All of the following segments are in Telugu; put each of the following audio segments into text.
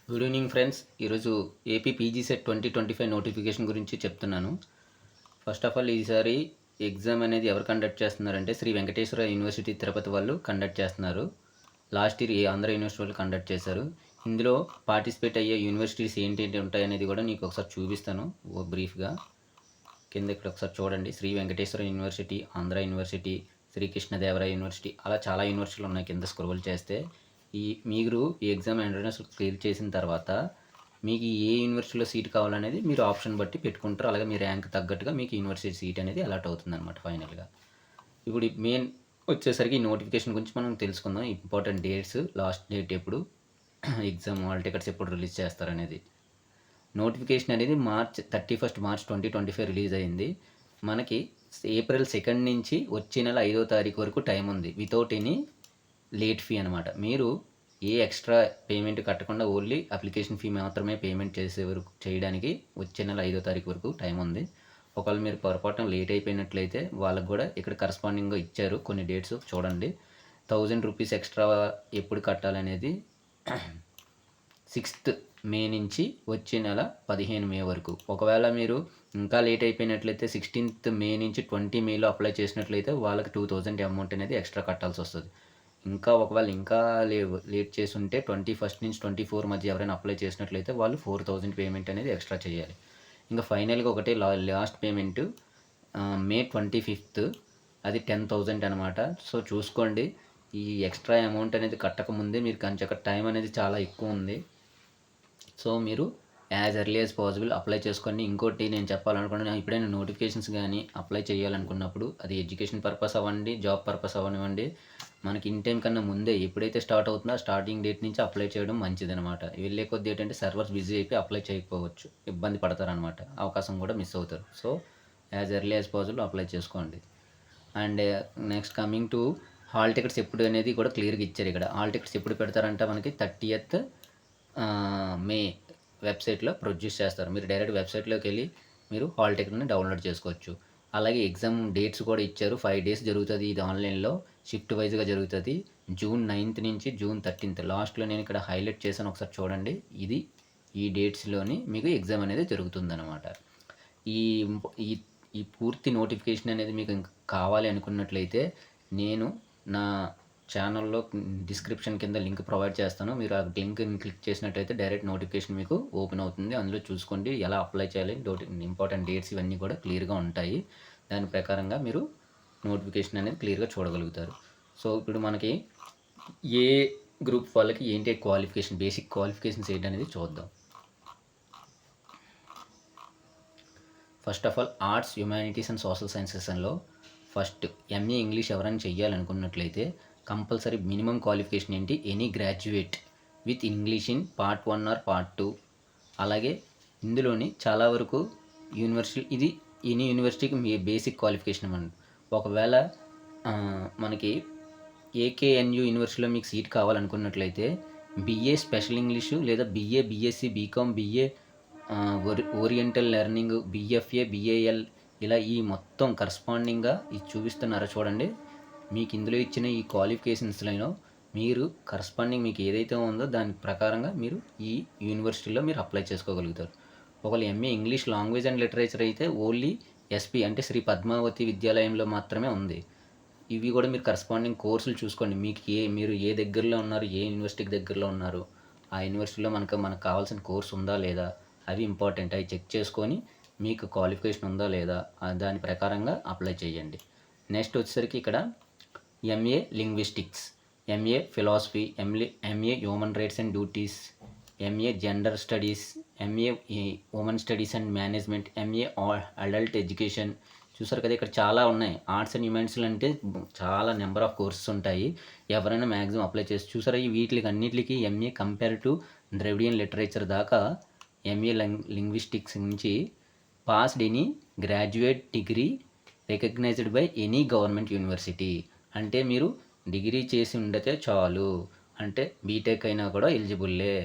Good evening friends. ఈరోజు ఏపీ పీజీ సెట్ 2025 నోటిఫికేషన్ గురించి చెప్తున్నాను. ఫస్ట్ ఆఫ్ ఆల్ ఈసారి ఎగ్జామ్ అనేది ఎవరు కండక్ట్ చేస్తున్నారంటే శ్రీ వెంకటేశ్వర యూనివర్సిటీ తిరుపతి వాళ్ళు కండక్ట్ చేస్తున్నారు. లాస్ట్ ఇయర్ ఆంధ్ర యూనివర్సిటీ వాళ్ళు కండక్ట్ చేశారు. ఇందులో పార్టిసిపేట్ అయ్యే యూనివర్సిటీస్ ఏంటి ఉంటాయి అనేది కూడా నీకు ఒకసారి చూపిస్తాను బ్రీఫ్గా. కింద ఇక్కడ ఒకసారి చూడండి. Shri Venkateswara university, Andhra university, Srikrishnadevaraya university, అలా చాలా యూనివర్సిటీలు ఉన్నాయి. కింద స్క్రోల్ చేస్తే మీరు ఈ ఎగ్జామ్ ఎంట్రన్స్ క్లియర్ చేసిన తర్వాత మీకు ఏ యూనివర్సిటీలో సీట్ కావాలనేది మీరు ఆప్షన్ బట్టి పెట్టుకుంటారు. అలాగే మీ ర్యాంక్ తగ్గట్టుగా మీకు యూనివర్సిటీ సీట్ అనేది అలాట్ అవుతుంది అనమాట ఫైనల్గా. ఇప్పుడు మెయిన్ వచ్చేసరికి ఈ నోటిఫికేషన్ గురించి మనం తెలుసుకుందాం. ఇంపార్టెంట్ డేట్స్, లాస్ట్ డేట్ ఎప్పుడు, ఎగ్జామ్ హాల్ టికెట్స్ ఎప్పుడు రిలీజ్ చేస్తారనేది. నోటిఫికేషన్ అనేది మార్చ్ 31 మార్చ్ 2025 రిలీజ్ అయింది. మనకి ఏప్రిల్ 2 నుంచి వచ్చే నెల 5వ తారీఖు వరకు టైం ఉంది, వితౌట్ ఎనీ లేట్ ఫీ అనమాట. మీరు ఏ ఎక్స్ట్రా పేమెంట్ కట్టకుండా ఓన్లీ అప్లికేషన్ ఫీ మాత్రమే పేమెంట్ చేసే వరకు చేయడానికి వచ్చే నెల 5వ తారీఖు వరకు టైం ఉంది. ఒకవేళ మీరు పొరపాటున లేట్ అయిపోయినట్లయితే వాళ్ళకు కూడా ఇక్కడ కరస్పాండింగ్గా ఇచ్చారు కొన్ని డేట్స్ చూడండి. 1000 రూపీస్ ఎక్స్ట్రా ఎప్పుడు కట్టాలనేది 6th మే నుంచి వచ్చే నెల 15 మే వరకు. ఒకవేళ మీరు ఇంకా లేట్ అయిపోయినట్లయితే 16th మే నుంచి 20 మేలో అప్లై చేసినట్లయితే వాళ్ళకి 2000 అమౌంట్ అనేది ఎక్స్ట్రా కట్టాల్సి వస్తుంది. ఒకవేళ ఇంకా లేట్ చేసి ఉంటే 21 నుంచి 24 మధ్య ఎవరైనా అప్లై చేసినట్లయితే వాళ్ళు 4000 పేమెంట్ అనేది ఎక్స్ట్రా చేయాలి. ఇంకా ఫైనల్గా ఒకటే లాస్ట్ పేమెంట్ మే 25th, అది 10,000 అనమాట. సో చూసుకోండి, ఈ ఎక్స్ట్రా అమౌంట్ అనేది కట్టకముందే మీరు కొంచెం టైం అనేది చాలా ఎక్కువ ఉంది. సో మీరు as early as possible apply చేసుకోండి. ఇంకోటి నేను చెప్పాలనుకున్నాను, ఎప్పుడైనా నోటిఫికేషన్స్ కానీ అప్లై చేయాలనుకున్నప్పుడు అది ఎడ్యుకేషన్ పర్పస్ అవ్వండి, జాబ్ పర్పస్ అవ్వనివ్వండి, మనకి ఇన్ టైం కన్నా ముందే ఎప్పుడైతే స్టార్ట్ అవుతుందో స్టార్టింగ్ డేట్ నుంచి అప్లై చేయడం మంచిదనమాట. వెళ్ళే కొద్ది ఏంటంటే సర్వర్స్ బిజీ అయిపోయి అప్లై చేయకపోవచ్చు, ఇబ్బంది పడతారనమాట, అవకాశం కూడా మిస్ అవుతారు. So as early as possible apply చేసుకోండి. And next coming to hall tickets ఎప్పుడు అనేది కూడా క్లియర్గా ఇచ్చారు. ఇక్కడ హాల్ టికెట్స్ ఎప్పుడు పెడతారంటే మనకి 30th మే వెబ్సైట్లో ప్రొడ్యూస్ చేస్తారు. మీరు డైరెక్ట్ వెబ్సైట్లోకి వెళ్ళి మీరు హాల్ టికెట్ని డౌన్లోడ్ చేసుకోవచ్చు. అలాగే ఎగ్జామ్ డేట్స్ కూడా ఇచ్చారు. 5 days జరుగుతుంది. ఇది ఆన్లైన్లో షిఫ్ట్ వైజ్గా జరుగుతుంది. June 9th నుంచి June 13th. లాస్ట్లో నేను ఇక్కడ హైలైట్ చేశాను, ఒకసారి చూడండి. ఇది ఈ డేట్స్లోని మీకు ఎగ్జామ్ అనేది జరుగుతుందన్నమాట. ఈ ఈ ఈ పూర్తి నోటిఫికేషన్ అనేది మీకు కావాలి అనుకున్నట్లయితే నేను నా ఛానల్లో డిస్క్రిప్షన్ కింద లింక్ ప్రొవైడ్ చేస్తాను. మీరు ఆ లింక్ని క్లిక్ చేసినట్టయితే డైరెక్ట్ నోటిఫికేషన్ మీకు ఓపెన్ అవుతుంది. అందులో చూసుకోండి ఎలా అప్లై చేయాలి, ఇంపార్టెంట్ డేట్స్ ఇవన్నీ కూడా క్లియర్గా ఉంటాయి. దాని ప్రకారంగా మీరు నోటిఫికేషన్ అనేది క్లియర్గా చూడగలుగుతారు. సో ఇప్పుడు మనకి ఏ గ్రూప్ వాళ్ళకి ఏంటి క్వాలిఫికేషన్, బేసిక్ క్వాలిఫికేషన్స్ ఏంటి అనేది చూద్దాం. First of all arts, humanities and social సైన్సెస్లో ఫస్ట్ ఎంఏ ఇంగ్లీష్ ఎవరైనా చెయ్యాలనుకున్నట్లయితే కంపల్సరీ మినిమం క్వాలిఫికేషన్ ఏంటి, any graduate with English in part 1 or part 2. అలాగే ఇందులోని చాలా వరకు ఇది ఎనీ యూనివర్సిటీకి మీ బేసిక్ క్వాలిఫికేషన్ అన్నమాట. ఒకవేళ మనకి ఏకేఎన్యు యూనివర్సిటీలో మీకు సీట్ కావాలనుకున్నట్లయితే బిఏ స్పెషల్ ఇంగ్లీషు లేదా BA, BSc, BCom, BA oriental learning, BFA, BAL, ఇలా ఈ మొత్తం కరస్పాండింగ్గా ఇది చూపిస్తున్నారో చూడండి. మీకు ఇందులో ఇచ్చిన ఈ క్వాలిఫికేషన్స్లో మీరు కరస్పాండింగ్ మీకు ఏదైతే ఉందో దాని ప్రకారంగా మీరు ఈ యూనివర్సిటీలో మీరు అప్లై చేసుకోగలుగుతారు. ఒకవేళ MA English language and literature అయితే ఓన్లీ ఎస్పీ అంటే శ్రీ పద్మావతి విద్యాలయంలో మాత్రమే ఉంది. ఇవి కూడా మీరు కరస్పాండింగ్ కోర్సులు చూసుకోండి. మీరు ఏ దగ్గరలో ఉన్నారు, ఏ యూనివర్సిటీకి దగ్గరలో ఉన్నారు, ఆ యూనివర్సిటీలో మనకు కావాల్సిన కోర్సు ఉందా లేదా, అవి ఇంపార్టెంట్. అవి చెక్ చేసుకొని మీకు క్వాలిఫికేషన్ ఉందా లేదా దాని ప్రకారంగా అప్లై చేయండి. నెక్స్ట్ వచ్చేసరికి ఇక్కడ MA linguistics, MA philosophy, MA human rights and duties, MA gender studies, MA women studies and management, MA adult education. చూసారు కదా, ఇక్కడ చాలా ఉన్నాయి. ఆర్ట్స్ అండ్ హ్యుమానిటీస్ అంటే చాలా నెంబర్ ఆఫ్ కోర్సెస్ ఉంటాయి. ఎవరైనా మ్యాక్సిమం అప్లై చేసి చూసారా, వీటికి అన్నిటికీ MA compare to Dravidian literature దాకా ఎంఏ లింగ్విస్టిక్స్ నుంచి passed any graduate degree recognised by any government university. అంటే మీరు డిగ్రీ చేసి ఉండతే చాలు, అంటే బీటెక్ అయినా కూడా ఎలిజిబుల్లే.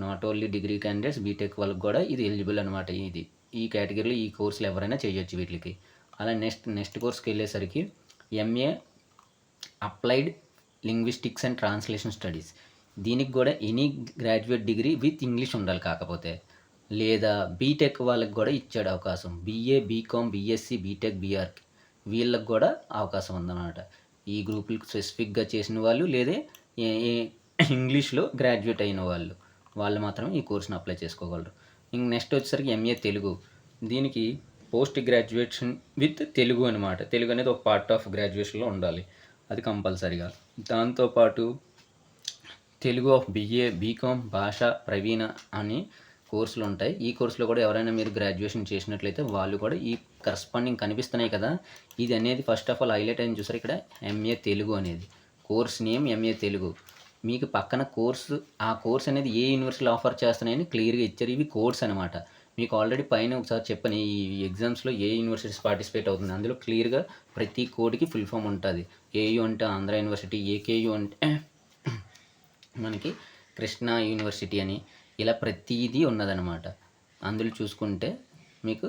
Not only degree candidates, BTech వాళ్ళకి కూడా ఇది ఎలిజిబుల్ అనమాట. ఈ కేటగిరీలో ఈ కోర్సులు ఎవరైనా చేయొచ్చు వీటికి. అలా నెక్స్ట్ కోర్స్కి వెళ్ళేసరికి MA applied linguistics and translation studies. దీనికి కూడా any graduate degree with English ఉండాలి. కాకపోతే లేదా బీటెక్ వాళ్ళకి కూడా ఇచ్చాడు అవకాశం. బీఏ, బీకామ్, బీఎస్సీ, బీటెక్, బీఆర్కి వీళ్ళకి కూడా అవకాశం ఉందన్నమాట. ఈ గ్రూపులకు స్పెసిఫిక్గా చేసిన వాళ్ళు లేదా ఇంగ్లీష్లో గ్రాడ్యుయేట్ అయిన వాళ్ళు మాత్రమే ఈ కోర్సును అప్లై చేసుకోగలరు. ఇంక నెక్స్ట్ వచ్చేసరికి ఎంఏ తెలుగు. దీనికి పోస్ట్ గ్రాడ్యుయేషన్ విత్ తెలుగు అనమాట. తెలుగు అనేది ఒక పార్ట్ ఆఫ్ గ్రాడ్యుయేషన్లో ఉండాలి, అది కంపల్సరీగా. దాంతోపాటు తెలుగు ఆఫ్ బీఏ, బీకామ్, భాష, ప్రవీణ అని కోర్సులు ఉంటాయి. ఈ కోర్సులో కూడా ఎవరైనా మీరు గ్రాడ్యుయేషన్ చేసినట్లయితే వాళ్ళు కూడా ఈ కరస్పాండింగ్ కనిపిస్తున్నాయి కదా, ఇది అనేది ఫస్ట్ ఆఫ్ ఆల్ హైలైట్ అని చూసారు ఇక్కడ ఎంఏ తెలుగు అనేది. Course name MA Telugu. మీకు పక్కన ఆ కోర్స్ అనేది ఏ యూనివర్సిటీలో ఆఫర్ చేస్తున్నాయని క్లియర్గా ఇచ్చారు. ఇవి కోడ్స్ అనమాట. మీకు ఆల్రెడీ పైన ఒకసారి చెప్పని ఈ ఎగ్జామ్స్లో ఏ యూనివర్సిటీస్ పార్టిసిపేట్ అవుతుంది, అందులో క్లియర్గా ప్రతి కోడ్కి ఫుల్ ఫామ్ ఉంటుంది. ఏయు అంటే ఆంధ్ర యూనివర్సిటీ, ఏకేయు అంటే మనకి కృష్ణా యూనివర్సిటీ అని, ఇలా ప్రతిదీ ఉన్నదనమాట. అందులో చూసుకుంటే మీకు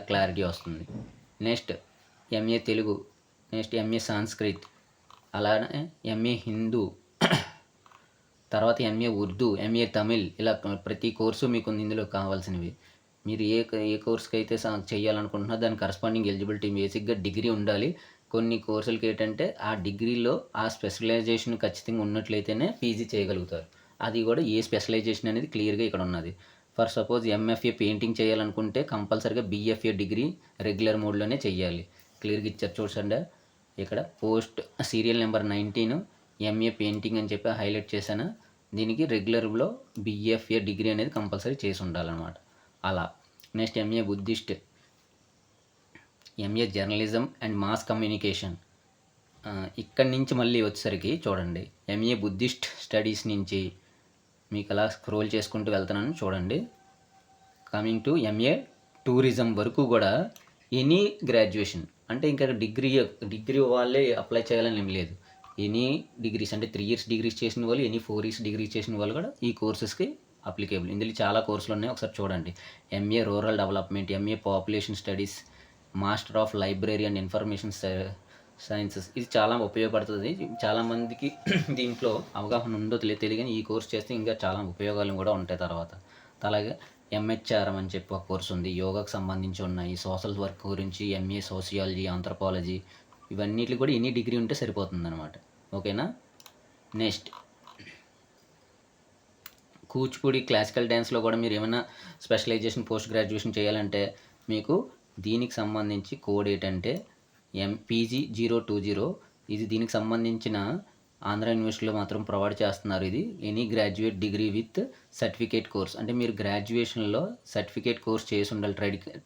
క్లారిటీ వస్తుంది. Next MA Telugu, next MA Sanskrit, అలానే ఎంఏ హిందూ, తర్వాత ఎంఏ ఉర్దూ, ఎంఏ తమిళ్, ఇలా ప్రతి కోర్సు మీకు ఉంది ఇందులో కావాల్సినవి. మీరు ఏ కోర్స్కి అయితే చేయాలనుకుంటున్నారో దాని కరస్పాండింగ్ ఎలిజిబిలిటీ బేసిక్గా డిగ్రీ ఉండాలి. కొన్ని కోర్సులకి ఏంటంటే ఆ డిగ్రీలో ఆ స్పెషలైజేషన్ ఖచ్చితంగా ఉన్నట్లయితేనే పీజీ చేయగలుగుతారు. అది కూడా ఏ స్పెషలైజేషన్ అనేది క్లియర్గా ఇక్కడ ఉన్నది. ఫర్ సపోజ్ ఎంఎఫ్ఏ పెయింటింగ్ చేయాలనుకుంటే కంపల్సరీగా బీఎఫ్ఏ డిగ్రీ రెగ్యులర్ మోడ్లోనే చేయాలి. క్లియర్గా ఇచ్చారు చూడండి ఇక్కడ. Post serial number 19 MA painting అని చెప్పి హైలైట్ చేశాను. దీనికి రెగ్యులర్లో బీఎఫ్ఏ డిగ్రీ అనేది కంపల్సరీ చేసి ఉండాలన్నమాట. అలా next MA Buddhist, MA journalism and mass communication. ఇక్కడి నుంచి మళ్ళీ వచ్చేసరికి చూడండి, ఎంఏ బుద్ధిస్ట్ స్టడీస్ నుంచి మీకు అలా స్క్రోల్ చేసుకుంటూ వెళ్తున్నాను చూడండి. కమింగ్ టు ఎంఏ టూరిజం వరకు కూడా ఎనీ గ్రాడ్యుయేషన్ అంటే ఇంకా డిగ్రీ వాళ్ళే అప్లై చేయాలని ఏం లేదు. ఎనీ డిగ్రీస్ అంటే 3 years డిగ్రీస్ చేసిన వాళ్ళు, ఎనీ 4 years డిగ్రీస్ చేసిన వాళ్ళు కూడా ఈ కోర్సెస్కి అప్లికేబుల్. ఇందులో చాలా కోర్సులు ఉన్నాయి, ఒకసారి చూడండి. MA rural development, MA population studies, master of library and information sciences. ఇది చాలా ఉపయోగపడుతుంది. చాలామందికి దీంట్లో అవగాహన ఉందో తెలియని ఈ కోర్స్ చేస్తే ఇంకా చాలా ఉపయోగాలు కూడా ఉంటాయి తర్వాత. అలాగే ఎంహెచ్ఆర్ఎం అని చెప్పి ఒక కోర్స్ ఉంది, యోగాకు సంబంధించి ఉన్నాయి. సోషల్ వర్క్ గురించి ఎంఏ సోషియాలజీ, ఆంథ్రోపాలజీ, ఇవన్నిటికి కూడా ఎనీ డిగ్రీ ఉంటే సరిపోతుంది అనమాట. ఓకేనా. నెక్స్ట్ కూచిపూడి క్లాసికల్ డ్యాన్స్లో కూడా మీరు ఏమైనా స్పెషలైజేషన్ పోస్ట్ గ్రాడ్యుయేషన్ చేయాలంటే మీకు దీనికి సంబంధించి కోడ్ ఏంటంటే PG020. ఇది దీనికి సంబంధించిన ఆంధ్ర యూనివర్సిటీలో మాత్రం ప్రొవైడ్ చేస్తున్నారు. ఇది any graduate degree with certificate course. అంటే మీరు గ్రాడ్యుయేషన్లో సర్టిఫికేట్ కోర్స్ చేసి ఉండాలి.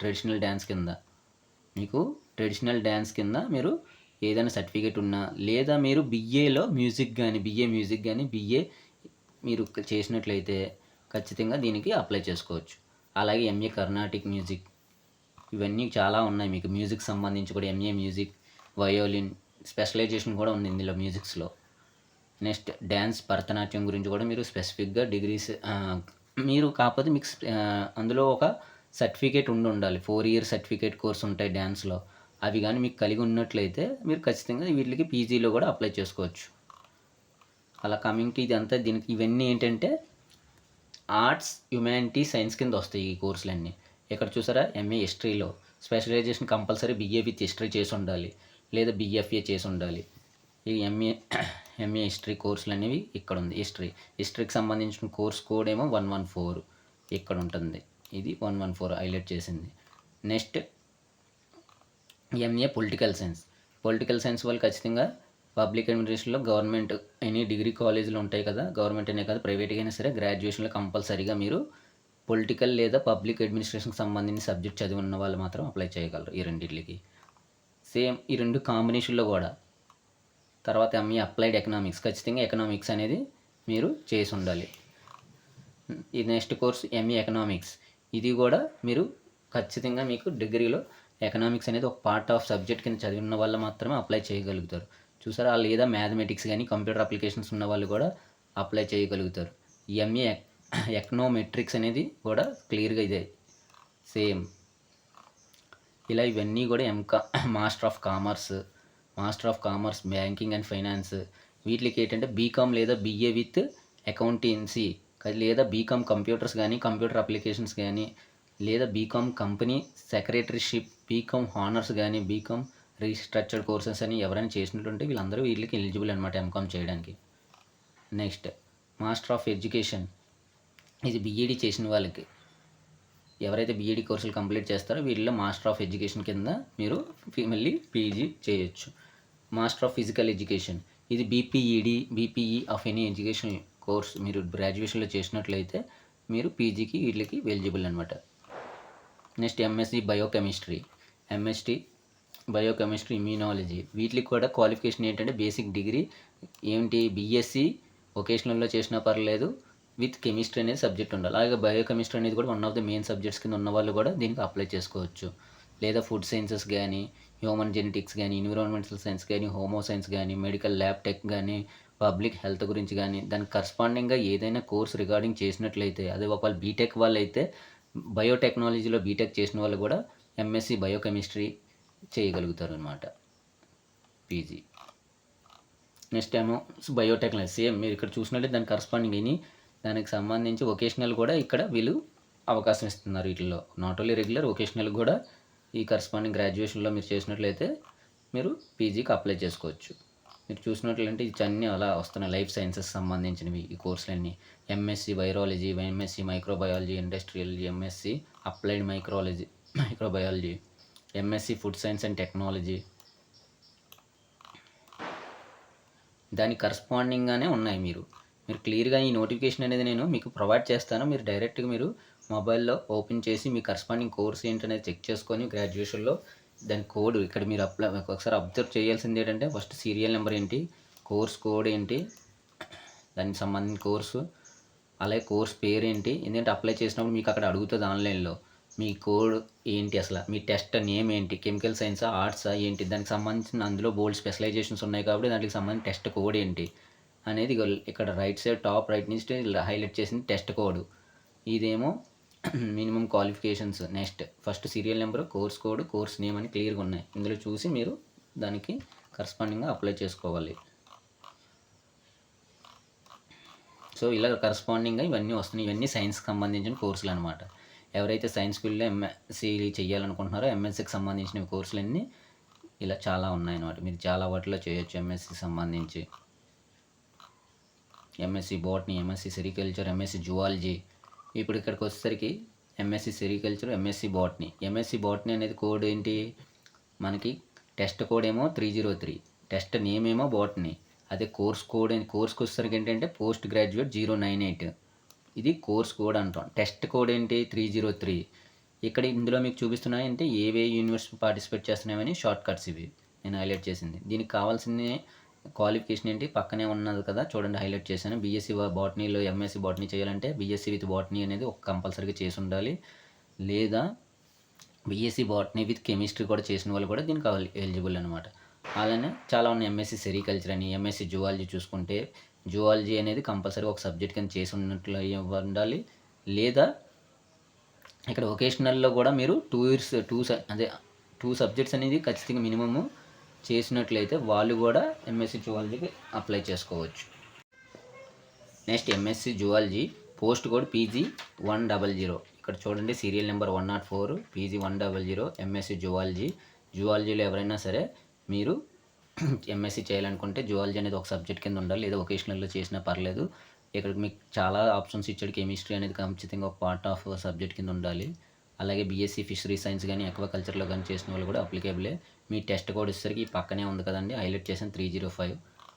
ట్రెడిషనల్ డ్యాన్స్ కింద మీకు ట్రెడిషనల్ డ్యాన్స్ కింద మీరు ఏదైనా సర్టిఫికేట్ ఉన్నా, లేదా మీరు బీఏలో మ్యూజిక్ కానీ బీఏ మీరు చేసినట్లయితే ఖచ్చితంగా దీనికి అప్లై చేసుకోవచ్చు. అలాగే ఎంఏ కర్ణాటిక్ మ్యూజిక్, ఇవన్నీ చాలా ఉన్నాయి. మీకు మ్యూజిక్ సంబంధించి కూడా ఎంఏ మ్యూజిక్, వయోలిన్ స్పెషలైజేషన్ కూడా ఉంది ఇందులో మ్యూజిక్స్లో. నెక్స్ట్ డ్యాన్స్, భరతనాట్యం గురించి కూడా మీరు స్పెసిఫిక్గా డిగ్రీస్ మీరు కాకపోతే మీకు అందులో ఒక సర్టిఫికేట్ ఉండాలి. 4 years సర్టిఫికేట్ కోర్స్ ఉంటాయి డ్యాన్స్లో. అవి కానీ మీకు కలిగి ఉన్నట్లయితే మీరు ఖచ్చితంగా వీటికి పీజీలో కూడా అప్లై చేసుకోవచ్చు. అలా కమింగ్ టు ఇదంతా దీనికి ఇవన్నీ ఏంటంటే ఆర్ట్స్, హ్యుమానిటీ, సైన్స్ కింద వస్తాయి ఈ కోర్సులన్నీ. ఇక్కడ చూసారా ఎంఏ హిస్టరీలో specialisation compulsory BA with history చేసి ఉండాలి, లేదా బీఎఫ్ఏ చేసి ఉండాలి. ఈ ఎంఏ హిస్టరీ కోర్సులు అనేవి ఇక్కడ ఉంది. హిస్టరీకి సంబంధించిన కోర్స్ కోడ్ ఏమో 114 ఇక్కడ ఉంటుంది. ఇది 114 హైలైట్ చేసింది. నెక్స్ట్ ఎంఏ పొలిటికల్ సైన్స్ వాళ్ళు ఖచ్చితంగా పబ్లిక్ అడ్మినిస్ట్రేషన్లో గవర్నమెంట్ ఎనీ డిగ్రీ కాలేజీలు ఉంటాయి కదా, గవర్నమెంట్ అనే కాదు ప్రైవేట్గా అయినా సరే గ్రాడ్యుయేషన్లో కంపల్సరీగా మీరు పొలిటికల్ లేదా పబ్లిక్ అడ్మినిస్ట్రేషన్కి సంబంధించిన సబ్జెక్ట్ చదివి ఉన్న వాళ్ళు మాత్రం అప్లై చేయగలరు ఈ రెండింటికి. సేమ్ ఈ రెండు కాంబినేషన్లో కూడా. తర్వాత ఎంఏ అప్లైడ్ ఎకనామిక్స్, ఖచ్చితంగా ఎకనామిక్స్ అనేది మీరు చేసి ఉండాలి. ఈ నెక్స్ట్ కోర్స్ ఎంఏ ఎకనామిక్స్, ఇది కూడా మీరు ఖచ్చితంగా మీకు డిగ్రీలో ఎకనామిక్స్ అనేది ఒక పార్ట్ ఆఫ్ సబ్జెక్ట్ కింద చదివిన వాళ్ళు మాత్రమే అప్లై చేయగలుగుతారు. చూసారా, లేదా మ్యాథమెటిక్స్ కానీ కంప్యూటర్ అప్లికేషన్స్ ఉన్న వాళ్ళు కూడా అప్లై చేయగలుగుతారు. ఎంఏ ఎకనోమెట్రిక్స్ అనేది కూడా క్లియర్గా ఇదే సేమ్. ఇలా ఇవన్నీ కూడా master of commerce banking and finance, వీటికి ఏంటంటే బీకామ్ లేదా బీఏ విత్ అకౌంటెన్సీ లేదా బీకామ్ కంప్యూటర్స్ కానీ కంప్యూటర్ అప్లికేషన్స్ కానీ లేదా BCom company secretaryship BCom honours కానీ బీకామ్ రీస్ట్రక్చర్డ్ కోర్సెస్ అని ఎవరైనా చేసినట్టుంటే వీళ్ళందరూ వీళ్ళకి ఎలిజిబుల్ అనమాట ఎంకామ్ చేయడానికి. నెక్స్ట్ మాస్టర్ ఆఫ్ ఎడ్యుకేషన్, ఇది బీఈడి చేసిన వాళ్ళకి, ఎవరైతే బీఈడి కోర్సులు కంప్లీట్ చేస్తారో వీళ్ళలో మాస్టర్ ఆఫ్ ఎడ్యుకేషన్ కింద మీరు మళ్ళీ పీజీ చేయొచ్చు. మాస్టర్ ఆఫ్ ఫిజికల్ ఎడ్యుకేషన్, ఇది BPE of any education course మీరు గ్రాడ్యుయేషన్లో చేసినట్లయితే మీరు పీజీకి వీళ్ళకి ఎలిజిబుల్ అనమాట. నెక్స్ట్ ఎంఎస్సి బయోకెమిస్ట్రీ, ఇమ్యూనాలజీ, వీటికి కూడా క్వాలిఫికేషన్ ఏంటంటే బేసిక్ డిగ్రీ ఏంటి, బీఎస్సీ వొకేషనల్లో చేసినా పర్లేదు, విత్ కెమిస్ట్రీ అనేది సబ్జెక్ట్ ఉండాలి. అలాగే బయోకెమిస్ట్రీ అనేది కూడా one of the main subjects కింద ఉన్న వాళ్ళు కూడా దీనికి అప్లై చేసుకోవచ్చు. లేదా ఫుడ్ సైన్సెస్ కానీ, హ్యూమన్ జెనెటిక్స్ కానీ, ఎన్విరాన్మెంటల్ సైన్స్ కానీ, హోమో సైన్స్ కానీ, మెడికల్ ల్యాబ్ టెక్ కానీ, పబ్లిక్ హెల్త్ గురించి కానీ, దానికి కరస్పాండింగ్గా ఏదైనా కోర్స్ రిగార్డింగ్ చేసినట్లయితే, అది ఒకవేళ బీటెక్ వాళ్ళు అయితే బయోటెక్నాలజీలో బీటెక్ చేసిన వాళ్ళు కూడా ఎంఎస్సి బయోకెమిస్ట్రీ చేయగలుగుతారు అనమాట పీజీ. నెక్స్ట్ ఏమో బయోటెక్నాలజీ, సేమ్ మీరు ఇక్కడ చూసినట్లయితే దానికి కరస్పాండింగ్ అని దానికి సంబంధించి వొకేషనల్ కూడా ఇక్కడ వీళ్ళు అవకాశం ఇస్తున్నారు. వీటిల్లో నాట్ ఓన్లీ రెగ్యులర్, వొకేషనల్ కూడా ఈ కరస్పాండింగ్ గ్రాడ్యుయేషన్లో మీరు చేసినట్లయితే మీరు పీజీకి అప్లై చేసుకోవచ్చు. మీరు చూసినట్లయితే ఇది అన్నీ అలా వస్తున్నాయి. లైఫ్ సైన్సెస్ సంబంధించినవి ఈ కోర్సులన్నీ, MSc virology, MSc microbiology industrial, MSc applied microbiology, MSc food science and technology, దానికి కరస్పాండింగ్గానే ఉన్నాయి. మీరు క్లియర్గా ఈ నోటిఫికేషన్ అనేది నేను మీకు ప్రొవైడ్ చేస్తాను. మీరు డైరెక్ట్గా మీరు మొబైల్లో ఓపెన్ చేసి మీ కరస్పాండింగ్ కోర్స్ ఏంటనేది చెక్ చేసుకొని గ్రాడ్యుయేషన్లో దాని కోడ్ ఇక్కడ మీరు ఒకసారి అబ్జర్వ్ చేయాల్సింది ఏంటంటే ఫస్ట్ సీరియల్ నెంబర్ ఏంటి, కోర్స్ కోడ్ ఏంటి, దానికి సంబంధించిన కోర్సు, అలాగే కోర్స్ పేరు ఏంటి. ఎందుకంటే అప్లై చేసినప్పుడు మీకు అక్కడ అడుగుతుంది ఆన్లైన్లో మీ కోడ్ ఏంటి, అసలు మీ టెస్ట్ నేమ్ ఏంటి, కెమికల్ సైన్సా ఆర్ట్సా ఏంటి, దానికి సంబంధించిన అందులో బోల్డ్ స్పెషలైజేషన్స్ ఉన్నాయి కాబట్టి దానికి సంబంధించిన టెస్ట్ కోడ్ ఏంటి అనేది ఇక్కడ రైట్ సైడ్ టాప్ రైట్ నుంచి హైలైట్ చేసింది టెస్ట్ కోడ్. ఇదేమో minimum qualifications. Next first serial number, course code, course name అని క్లియర్గా ఉన్నాయి. ఇందులో చూసి మీరు దానికి కరస్పాండింగ్గా అప్లై చేసుకోవాలి. సో ఇలా కరస్పాండింగ్గా ఇవన్నీ వస్తున్నాయి. ఇవన్నీ సైన్స్కి సంబంధించిన కోర్సులు అనమాట. ఎవరైతే సైన్స్ ఫీల్డ్లో ఎంఎస్సీ చేయాలనుకుంటున్నారో ఎంఎస్సీకి సంబంధించిన కోర్సులన్నీ ఇలా చాలా ఉన్నాయన్నమాట. మీరు చాలా వాటిలో చేయొచ్చు ఎంఎస్సీకి సంబంధించి. MSc botany, MSc sericulture, MSc zoology. ఇప్పుడు ఇక్కడికి వచ్చేసరికి ఎంఎస్సీ సెరికల్చర్, ఎంఎస్సీ బాటనీ అనేది కోడ్ ఏంటి మనకి, టెస్ట్ కోడ్ ఏమో 303, టెస్ట్ నేమ్ ఏమో బాటనీ. అదే కోర్స్ కోడ్ కోర్స్కి వచ్చేసరికి ఏంటంటే పోస్ట్ గ్రాడ్యుయేట్ 098, ఇది కోర్స్ కోడ్ అంటాం. టెస్ట్ కోడ్ ఏంటి 303. ఇక్కడ ఇందులో మీకు చూపిస్తున్నాయి అంటే ఏవే యూనివర్సిటీ పార్టిసిపేట్ చేస్తున్నాయని షార్ట్ కట్స్ ఇవి నేను హైలైట్ చేసింది. దీనికి కావాల్సిన క్వాలిఫికేషన్ ఏంటి పక్కనే ఉన్నది కదా చూడండి, హైలైట్ చేశాను. బీఎస్సీ బాటనీలో ఎంఎస్సీ బాటనీ చేయాలంటే బీఎస్సీ విత్ బాటనీ అనేది ఒక కంపల్సరీగా చేసి ఉండాలి. లేదా బీఎస్సీ బాటనీ విత్ కెమిస్ట్రీ కూడా చేసిన వాళ్ళు కూడా దీనికి ఎలిజిబుల్ అనమాట. అలానే చాలా ఉన్నాయి. ఎంఎస్సీ సెరికల్చర్ అని, ఎంఎస్సీ జువాలజీ చూసుకుంటే జువాలజీ అనేది కంపల్సరీ ఒక సబ్జెక్ట్ కింద చేసి ఉన్నట్లు ఉండాలి. లేదా ఇక్కడ వొకేషనల్లో కూడా మీరు 2 years 2 సబ్జెక్ట్స్ అనేది ఖచ్చితంగా మినిమము చేసినట్లయితే వాళ్ళు కూడా ఎంఎస్సీ జువాలజీకి అప్లై చేసుకోవచ్చు. Next MSc zoology post code PG 100. ఇక్కడ చూడండి సీరియల్ నెంబర్ 104, పీజీ 100, ఎంఎస్సీ జువాలజీలో ఎవరైనా సరే మీరు ఎంఎస్సీ చేయాలనుకుంటే జువాలజీ అనేది ఒక సబ్జెక్ట్ కింద ఉండాలి. లేదా వొకేషనల్లో చేసినా పర్లేదు. ఇక్కడ మీకు చాలా ఆప్షన్స్ ఇచ్చాడు. కెమిస్ట్రీ అనేది ఖచ్చితంగా ఒక పార్ట్ ఆఫ్ సబ్జెక్ట్ కింద ఉండాలి. అలాగే బీఎస్సీ ఫిషరీ సైన్స్ కానీ అక్వాకల్చర్లో కానీ చేసిన వాళ్ళు కూడా అప్లికేబులే. మీ టెస్ట్ కోడ్ వచ్చేసరికి పక్కనే ఉంది కదండి, హైలైట్ చేసిన 305.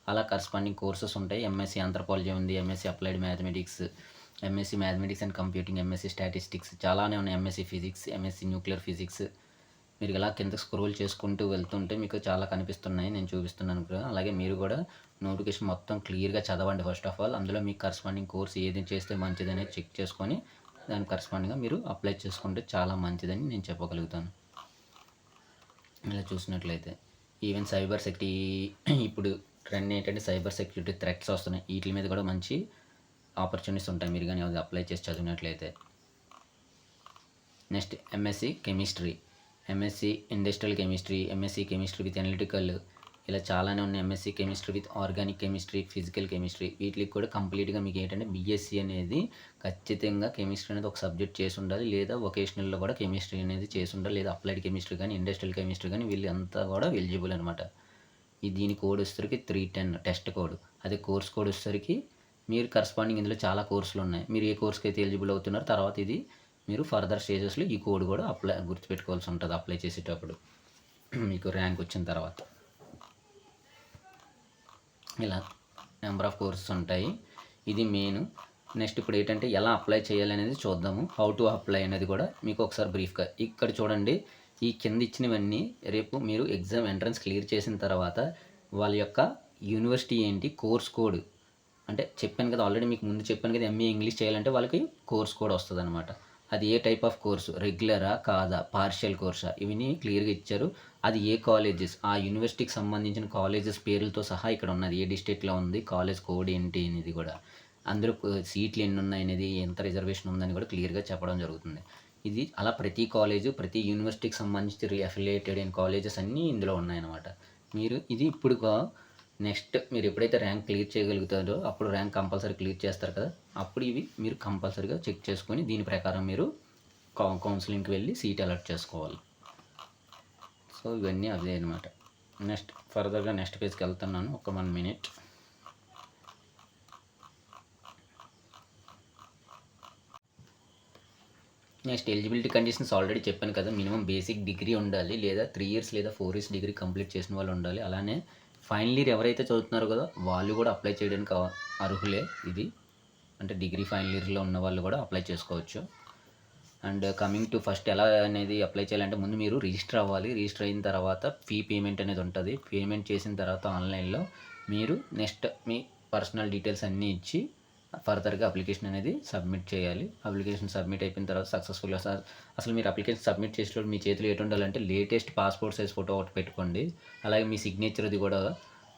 అలా కరస్పాండింగ్ కోర్సెస్ ఉంటాయి. ఎంఎస్సీ ఆంథ్రోపాలజీ ఉంది, MSc applied mathematics, MSc mathematics and computing, MSc statistics, చాలానే ఉన్నాయి. MSc physics, MSc nuclear physics. మీరు ఇలా కింద స్క్రోల్ చేసుకుంటూ వెళ్తుంటే మీకు చాలా కనిపిస్తున్నాయి, నేను చూపిస్తున్నాను కూడా. అలాగే మీరు కూడా నోటిఫికేషన్ మొత్తం క్లియర్గా చదవండి ఫస్ట్ ఆఫ్ ఆల్. అందులో మీకు కరస్పాండింగ్ కోర్స్ ఏది చేస్తే మంచిది అనేది చెక్ చేసుకొని దానికి కరస్పాండింగ్గా మీరు అప్లై చేసుకుంటే చాలా మంచిదని నేను చెప్పగలుగుతాను. ఇలా చూసినట్లయితే ఈవెన్ సైబర్ సెక్యూరిటీ, ఇప్పుడు ట్రెండ్ ఏంటంటే సైబర్ సెక్యూరిటీ థ్రెట్స్ వస్తున్నాయి. వీటి మీద కూడా మంచి ఆపర్చునిటీస్ ఉంటాయి మీరు కానీ అది అప్లై చేసి చదివినట్లయితే. Next MSc chemistry, MSc industrial chemistry, MSc chemistry with analytical, ఇలా చాలానే ఉన్నాయి. MSc chemistry with organic chemistry, physical chemistry వీటికి కూడా కంప్లీట్‌గా మీకు ఏంటంటే బీఎస్సీ అనేది ఖచ్చితంగా కెమిస్ట్రీ అనేది ఒక సబ్జెక్ట్ చేసి ఉండాలి. లేదా వొకేషనల్‌లో కూడా కెమిస్ట్రీ అనేది చేసి ఉండాలి. లేదా అప్లైడ్ కెమిస్ట్రీ కానీ, ఇండస్ట్రియల్ కెమిస్ట్రీ కానీ వీళ్ళంతా కూడా ఎలిజిబుల్ అనమాట. దీని కోడ్ వచ్చేసరికి 310 టెస్ట్ కోడ్. అదే కోర్స్ కోడ్ వచ్చేసరికి మీరు కరస్పాండింగ్ ఇందులో చాలా కోర్సులు ఉన్నాయి. మీరు ఏ కోర్స్‌కి అయితే ఎలిజిబుల్ అవుతున్నారో తర్వాత ఇది మీరు ఫర్దర్ స్టేజెస్‌లో ఈ కోడ్ కూడా గుర్తుపెట్టుకోవాల్సి ఉంటుంది అప్లై చేసేటప్పుడు మీకు ర్యాంక్ వచ్చిన తర్వాత. ఇలా నెంబర్ ఆఫ్ కోర్సెస్ ఉంటాయి. ఇది మెయిన్. నెక్స్ట్ ఇప్పుడు ఏంటంటే ఎలా అప్లై చేయాలి అనేది చూద్దాము. హౌ టు అప్లై అనేది కూడా మీకు ఒకసారి బ్రీఫ్గా ఇక్కడ చూడండి. ఈ కింద ఇచ్చినవన్నీ రేపు మీరు ఎగ్జామ్ ఎంట్రన్స్ క్లియర్ చేసిన తర్వాత వాళ్ళ యొక్క యూనివర్సిటీ ఏంటి, కోర్స్ కోడ్ అంటే చెప్పాను కదా, ఆల్రెడీ మీకు ముందు చెప్పాను కదా, ఎంఏ ఇంగ్లీష్ చేయాలంటే వాళ్ళకి కోర్స్ కోడ్ వస్తుంది అనమాట. అది ఏ టైప్ ఆఫ్ కోర్సు, రెగ్యులరా కాదా, పార్షియల్ కోర్సా, ఇవన్నీ క్లియర్గా ఇచ్చారు. అది ఏ కాలేజెస్, ఆ యూనివర్సిటీకి సంబంధించిన కాలేజెస్ పేర్లతో సహా ఇక్కడ ఉన్నది. ఏ డిస్ట్రిక్ట్లో ఉంది, కాలేజ్ కోడ్ ఏంటి అనేది కూడా, అందరూ సీట్లు ఎన్ని ఉన్నాయి అనేది, ఎంత రిజర్వేషన్ ఉందని కూడా క్లియర్గా చెప్పడం జరుగుతుంది. ఇది అలా ప్రతి కాలేజు, ప్రతి యూనివర్సిటీకి సంబంధించి అఫిలియేటెడ్ అయిన కాలేజెస్ అన్నీ ఇందులో ఉన్నాయన్నమాట. మీరు ఇది ఇప్పుడు నెక్స్ట్ మీరు ఎప్పుడైతే ర్యాంక్ క్లియర్ చేయగలుగుతారో అప్పుడు ర్యాంక్ కంపల్సరీ క్లియర్ చేస్తారు కదా, అప్పుడు ఇవి మీరు కంపల్సరీగా చెక్ చేసుకొని దీని ప్రకారం మీరు కౌన్సిలింగ్కి వెళ్ళి సీట్ అలాట్ చేసుకోవాలి. సో ఇవన్నీ అదే అనమాట. నెక్స్ట్ ఫర్దర్గా నెక్స్ట్ పేజ్కి వెళ్తున్నాను. ఒక 1 minute. Next eligibility conditions already చెప్పాను కదా, మినిమం బేసిక్ డిగ్రీ ఉండాలి, లేదా 3 years లేదా 4 years డిగ్రీ కంప్లీట్ చేసిన వాళ్ళు ఉండాలి. అలానే ఫైనల్ ఇయర్ ఎవరైతే చదువుతున్నారో కదా వాళ్ళు కూడా అప్లై చేయడానికి అర్హులే. ఇది అంటే డిగ్రీ ఫైనల్ ఇయర్లో ఉన్న వాళ్ళు కూడా అప్లై చేసుకోవచ్చు. అండ్ కమింగ్ టు ఫస్ట్ ఎలా అనేది అప్లై చేయాలంటే ముందు మీరు రిజిస్టర్ అవ్వాలి. రిజిస్టర్ అయిన తర్వాత ఫీ పేమెంట్ అనేది ఉంటుంది. పేమెంట్ చేసిన తర్వాత ఆన్లైన్లో మీరు నెక్స్ట్ మీ పర్సనల్ డీటెయిల్స్ అన్నీ ఇచ్చి ఫర్దర్గా అప్లికేషన్ అనేది సబ్మిట్ చేయాలి. అప్లికేషన్ సబ్మిట్ అయిపోయిన తర్వాత సక్సెస్ఫుల్గా అసలు మీరు అప్లికేషన్ సబ్మిట్ చేసేటప్పుడు మీ చేతిలో ఎటు ఉండాలంటే లేటెస్ట్ పాస్పోర్ట్ సైజ్ ఫోటో ఒకటి పెట్టుకోండి. అలాగే మీ సిగ్నేచర్ది కూడా,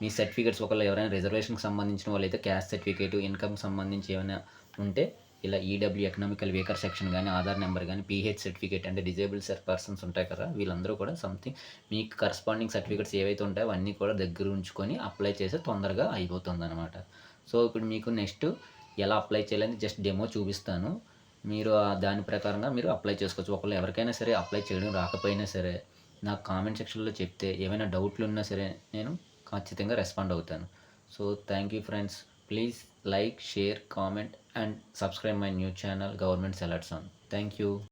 మీ సర్టిఫికేట్స్ ఒకవేళ ఎవరైనా రిజర్వేషన్కి సంబంధించిన వాళ్ళైతే క్యాస్ట్ సర్టిఫికేట్, ఇన్కమ్కి సంబంధించి ఏమైనా ఉంటే ఇలా ఈడబ్ల్యూ ఎకనామికల్ వీకర్ సెక్షన్ కానీ, ఆధార్ నెంబర్ కానీ, పీహెచ్ సర్టిఫికేట్ అంటే డిజేబుల్ పర్సన్స్ ఉంటాయి కదా, వీళ్ళందరూ కూడా సంథింగ్ మీకు కరస్పాండింగ్ సర్టిఫికేట్స్ ఏవైతే ఉంటాయో అవన్నీ కూడా దగ్గర ఉంచుకొని అప్లై చేస్తే తొందరగా అయిపోతుంది అనమాట. సో ఇప్పుడు మీకు నెక్స్ట్ ఎలా అప్లై చేయాలని జస్ట్ డెమో చూపిస్తాను. మీరు దాని ప్రకారంగా మీరు అప్లై చేసుకోవచ్చు. ఒకవేళ ఎవరికైనా సరే అప్లై చేయడం రాకపోయినా సరే నాకు కామెంట్ సెక్షన్లో చెప్తే ఏమైనా డౌట్లు ఉన్నా సరే నేను ఖచ్చితంగా రెస్పాండ్ అవుతాను. So thank you friends. Please like, share, comment and subscribe my new channel Government Salad Zone. Thank you.